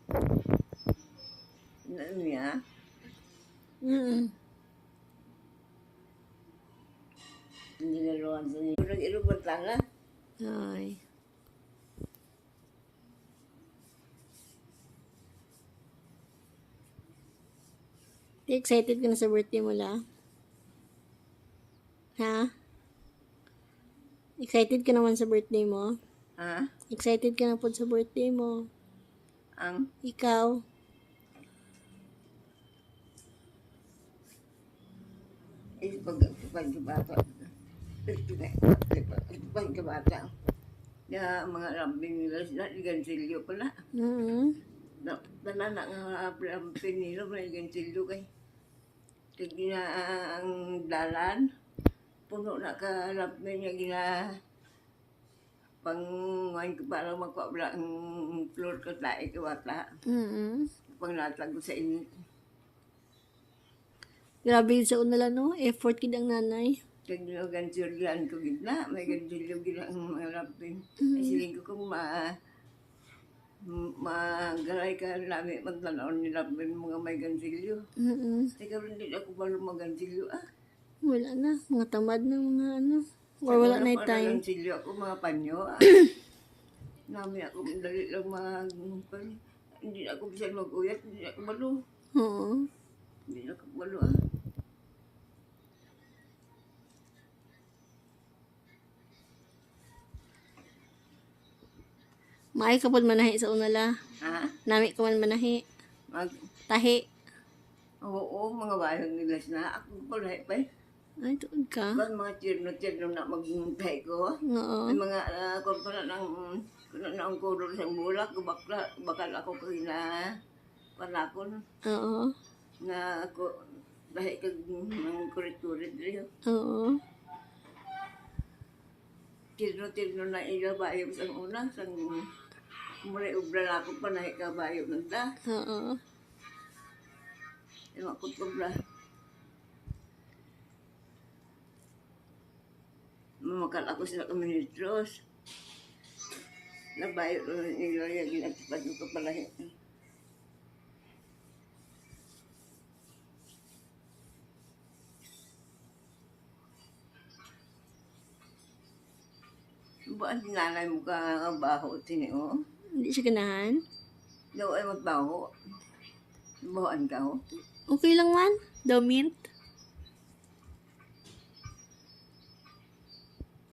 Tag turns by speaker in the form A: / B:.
A: Ano niya? Hindi na luwan sa niyo. Nag-irubat lang na.
B: Ay. Excited ka na sa birthday mo, la? Ha? Excited ka naman sa birthday mo?
A: Ha?
B: Excited ka na po sa birthday mo?
A: Ang?
B: Ikaw?
A: Pagkabata. Pagkabata. Na mga lambing nila sila, gansilyo pala. Tanan na nga lambing nila, may gansilyo kay. Tignan na ang dalan. Puno na ka lambing niya gina pang ngayon ko para magpabla ang floor ko tayo kawata. Pang natag ko sa init.
B: Grabe yun sa unala, no? Effort kid ang nanay.
A: Tignan gansilyoan ko gitna, may gansilyo gina ang mga lambing. Ay siling ko kung magaray ka namin magtanaw ni lambing mga may gansilyo. Teka rin din ako balo mag-gansilyo
B: Wala na. Mga tamad na mga ano. Or wala na yung time.
A: Gansilyo ako mga panyo Nami ako dali lang hindi na ako bisan mag-uyat, hindi na ako balo.
B: Oo.
A: Hindi na ako balo
B: Maay ka po manahi sa unala.
A: Ha?
B: Nami ka man manahi. Tahi.
A: Oo, mga bayang nila na. Ako pala pa
B: Ay, tuod ka.
A: Ba't mga tierno na magmuntay ko?
B: Oo.
A: May mga kung na ang kulor sa bulak, bakal ako kina panakon
B: Oo.
A: na ako dahil kag ng kurit-kurit rin.
B: Oo.
A: Tirno na ila bayo sa una, sang muli ubra na ako pa na ikabayo nagda.
B: Oo.
A: Ewan ko ubra. Mamakal ako sa kaministros. Nabayo nila yung ginagpad ko pala. Buwan sinanay mo ka baho tiniyo?
B: Hindi siya ganahan?
A: Daw ay magbaho. Bahoan ka ho?
B: Okay lang man. Daw mint.